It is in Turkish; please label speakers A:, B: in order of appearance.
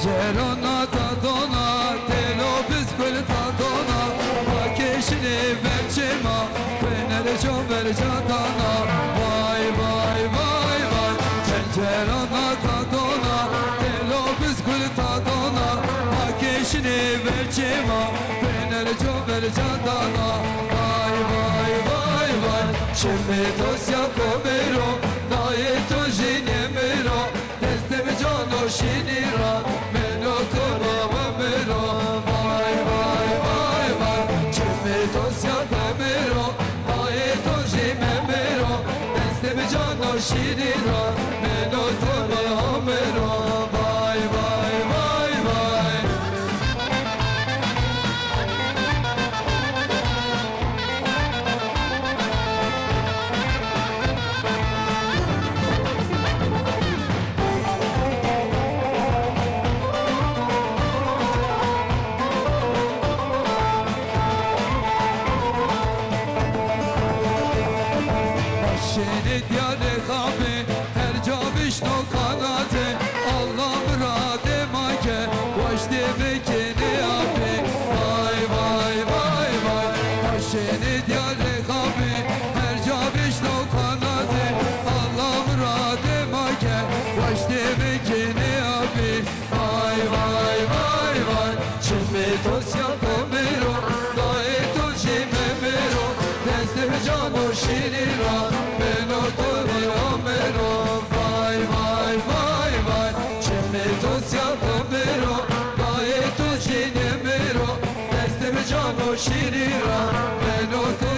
A: Cerona ta dona, telo biskul ta dona, Pakeşini verçema, penere can ver candana. Vay vay vay vay, Cerona ta dona, telo biskul ta dona, Pakeşini verçema, penere can ver candana. Vay vay vay vay, Çemme dosya komero, nae to jinemero, Desteme cano şinira, meno to baba mero. Vay vay vay vay, Çemme dosya komero, nae to jinemero, Desteme cano şinira, meno to baba mero. Vay vay vay vay. Şehri diyare kabe, her caviş no kanate, Allah murade make, vaşte bekeni abe. Vay vay vay vay, şehri diyare kabe, her caviş no kanate, Allah murade make, vaşte bekeni abe. Vay vay vay vay, çemme dosya komero, dae to jimemero, destem cano şirira, meno to mero. Vay vay vay vay, çemme dosya komero, dae to jimemero, destem cano şirira, meno to